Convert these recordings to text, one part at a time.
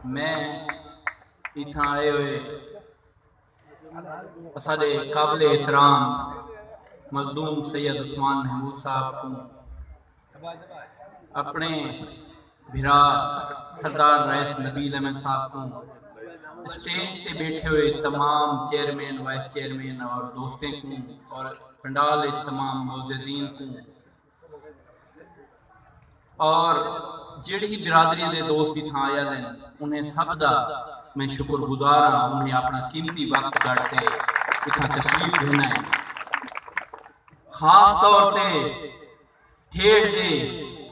میں اتھاں آئے ہوئے اساڑے قابل احترام مخدوم سید عثمان محمود صاحب کو اپنے بھرا سردار رئیس نبیل احمد صاحب کو اسٹیج تے بیٹھے ہوئے تمام چیئرمین وائس چیئرمین اور دوستیں کو اور پنڈال تمام معززین کو اور جڑی برادری دے دوست اتھاں آیا دیں انہیں سب دا میں شکر گزار ہوں انہیں اپنا قیمتی وقت کر کے اتھاں تشریف دینا ہے خاص طور تے ٹھیڑ دے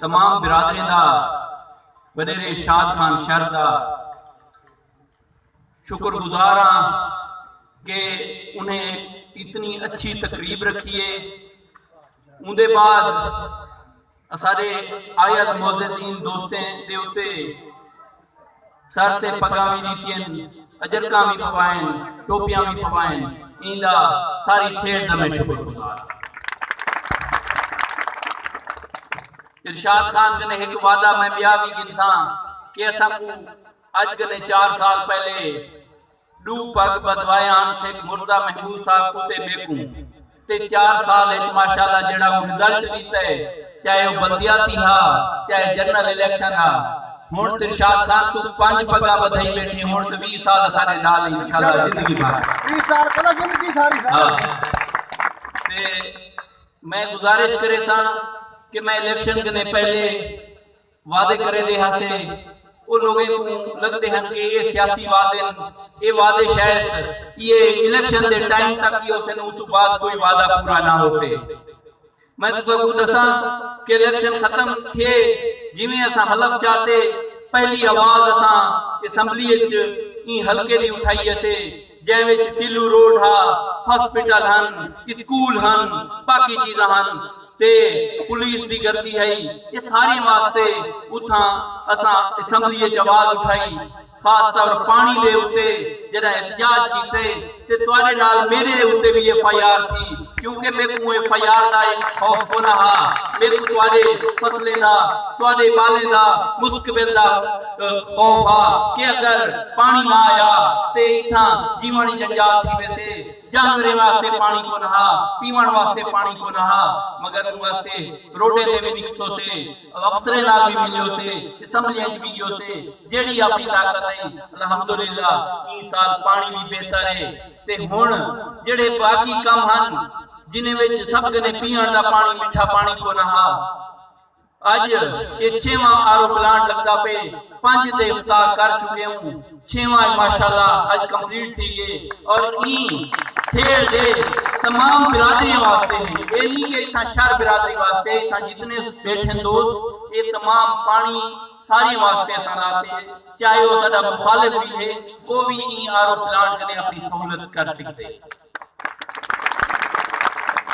تمام برادری دا وڈیر ارشاد خان شہر دا شکر گزار ہوں کہ انہیں اتنی اچھی تقریب رکھیے ان دے بعد سارے آیت معززین دوستیں دے ہوتے سر تے پگاں بھی دیتیں اجرکاں بھی پوائیں ٹوپیاں بھی پوائیں ایندہ ساری ٹھیڑ دا میں شکر گزار ارشاد خان کنے ایک وعدہ میں بیا بھی گنساں کہ ایسا کو آج کنے 4 سال پہلے ڈو پگ بدوائیان سے مردہ محمود صاحب کو تے بیکوں تے 4 سال ایک ماشاءاللہ جڑا وہ رزلٹ دیتا ہے چاہے وہ بلدیاتی ہا چاہے جنرل الیکشن ہا ہون ارشاد خان تو 5 پگا بدھائی بیٹھی ہون 20 سال سارے نال انشاءاللہ زندگی بھر 20 سال پہلا زندگی ساری تے میں گزارش کرے سا کہ میں الیکشن کرنے پہلے وعدے کرے دے ہاں سے وہ لوگوں کو لگتے ہیں کہ یہ سیاسی یہ وعدے شاید یہ الیکشن دے ٹائم تک ہی ہوتے ہیں تو بعد کوئی وعدہ پورا نہ ہوتے میں تو کو دساں کہ الیکشن ختم تھے جویں اساں حلف چاہتے پہلی آواز اساں اسمبلی وچ این ہلکے دی اٹھائی تے جے وچ ٹیلو روڈ ہا ہاسپٹل ہن اسکول ہن باقی چیزاں ہن تے پولیس دی گردی ہے یہ ساری واسطے اتھاں اساں اسمبلی وچ آواز اٹھائی خاص طور پانی دے اوتے جڑا احتجاج کیتے تے تواڈے نال میرے اوتے بھی ایف آئی آر تھی کیونکہ میرے کو ایف آئی آر دا ایک خوف ہونا ہا میرے کو تواڈے فصلے دا تواڈے بالے دا مستقبل دا خوف ہا کہ اگر پانی نہ آیا تے اتھاں جیوانی جنجال تھی ویسے جانورے واسطے پانی کو نہا پیوان واسطے پانی کو نہا مگر ان واسطے روڈے دے بھی نکتوں سے افسرے نال بھی ملیو سے اسمبلیاں بھی گیو سے جیڑی اپنی طاقت ہے الحمدللہ این سال پانی بھی بہتر ہے تے ہن جڑے باقی کم ہن جنہیں وچ سب کنے پیان دا پانی میٹھا پانی کو نہا آج یہ 6واں آرو پلانٹ لگتا پہ 5 دے افتاح کر چکے ہوں 6واں ماشاءاللہ آج کمپلیٹ تھی گئے اور این پھر دے تمام برادری واسطے ہیں یہ نہیں کہ اتنا شہر برادری واسطے اتنا جتنے بیٹھیں دوست یہ تمام پانی ساری واسطے سناتے ہیں چاہے وہ صدا مخالف بھی ہے وہ بھی این آرو پلانٹ نے اپنی سہولت کر سکتے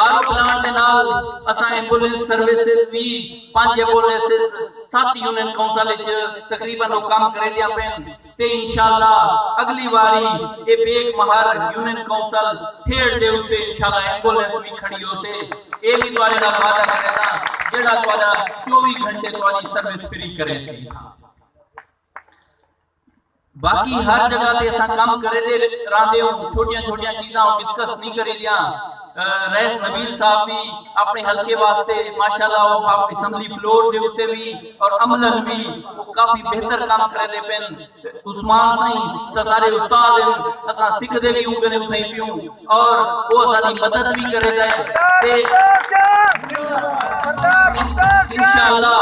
آرو پلانٹ دے نال اساں ایمبولینس سروسز بھی 5 ایمبولینسز 7 یونین کونسل وچ تقریباً وہ کام کرے دیا پین تے انشاءاللہ اگلی باری اے بیگ مہار یونین کونسل پھیڑ دے ہوتے انشاءاللہ ایمبولینس بھی کھڑی ہو سے اے بھی دوارے نال وعدہ کرنا جڑا دوارا 24 گھنٹے دواری سروس فری کرے سے باقی ہر جگہ تے اساں کام کرے دے راندے ہوں چھوٹیاں چھوٹیاں چیزاں ڈسکس نہیں کرے دیا رئیس نبیل صاحب بھی اپنے حلقے واسطے ماشاءاللہ وہ اسمبلی فلور دے ہوتے بھی اور عملن بھی وہ کافی بہتر کام کرے دے پین عثمان سائیں تسارے استاد ہیں اساں سکھ دے بھی ہوں گنے اٹھائی پیوں اور وہ ساری مدد بھی کرے دے انشاءاللہ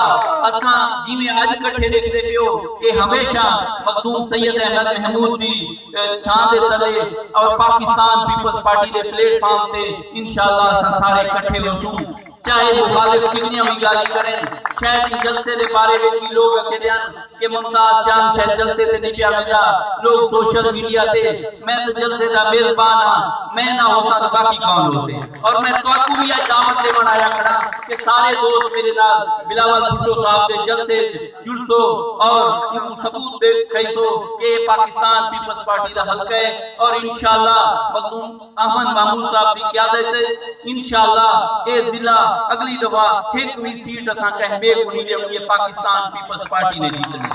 اساں جی میں آج کٹھے دیکھتے پیو کہ ہمیشہ مخدوم سید احمد محمود دی چھان دے تلے اور پاکستان پیپلز پارٹی دے پلیٹ فارم تے انشاءاللہ سارے کٹھے ہوتوں چاہے مخالف کتنی بھی گالی کریں شاید جلسے دے بارے میں بھی لوگ رکھے دیاں کہ ممتاز جان شاید جلسے دے نہیں پیا مجھا لوگ سوشل میڈیا تے میں تو جلسے دا میزبان ہاں میں نہ ہوتا تو باقی کون ہوتے اور میں تو آپ کو بھی آج دعوت دے بنایا کھڑا کہ سارے دوست میرے نال بلاول بھٹو صاحب دے جلسے جلسو اور ثبوت دے کھیسو کہ پاکستان پیپلز پارٹی دا حلقہ ہے اور انشاءاللہ مخدوم احمد محمود صاحب دی قیادت ہے انشاءاللہ اے ضلع اگلی دفعہ ایک بھی سیٹ اساں کہہ بے کو نہیں لے یہ پاکستان پیپلز پارٹی نے جیتنی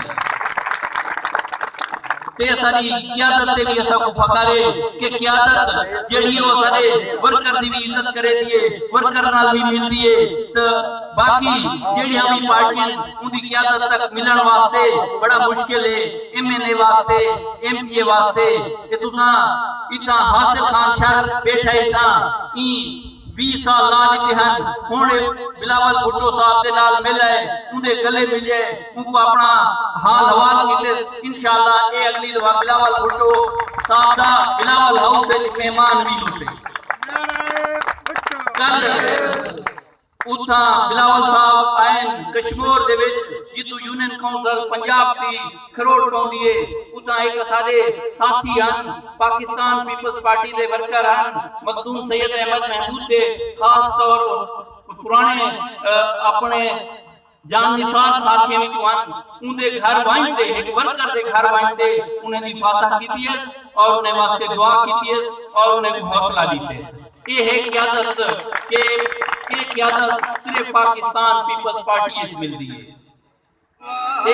تے ساری قیادت تے بھی اسا کو فخر ہے کہ قیادت جڑی او سارے ورکر دی بھی عزت کرے دیے ورکر نال بھی مل دیے تے باقی جڑی ہمیں پارٹیاں ان دی قیادت تک ملن واسطے بڑا مشکل ہے ایم این اے واسطے ایم پی اے واسطے کہ تساں اتنا حاصل خان شہر بیٹھا ہے این 20 سال لا دیتے ہیں ہونے بلاول بھٹو صاحب دے نال مل ہے ان دے گلے ملے ان کو اپنا حال حوال کیتے انشاءاللہ اے اگلی دفعہ بلاول بھٹو صاحب دا بلاول ہاؤس وچ مہمان بھی ہو سے کل اتھا بلاول صاحب آئین کشمور دے وچ جتو یونین کونسل پنجاب دی کھروڑ پاؤندی ہے اتھا ایک سارے ساتھی ہیں پاکستان پیپلز پارٹی دے ورکر ہیں مخدوم سید احمد محمود دے خاص طور پرانے اپنے جان نثار ساتھیوں میں ہیں ان دے گھر وائنٹے ایک ورکر دے گھر وائنٹے انہیں دی فاتح کیتی ہے اور انہیں واسطے دعا کیتی ہے اور انہیں حوصلہ دیتے ہیں یہ ہے قیادت کہ یہ قیادت صرف پاکستان پیپلز پارٹی اس مل دی ہے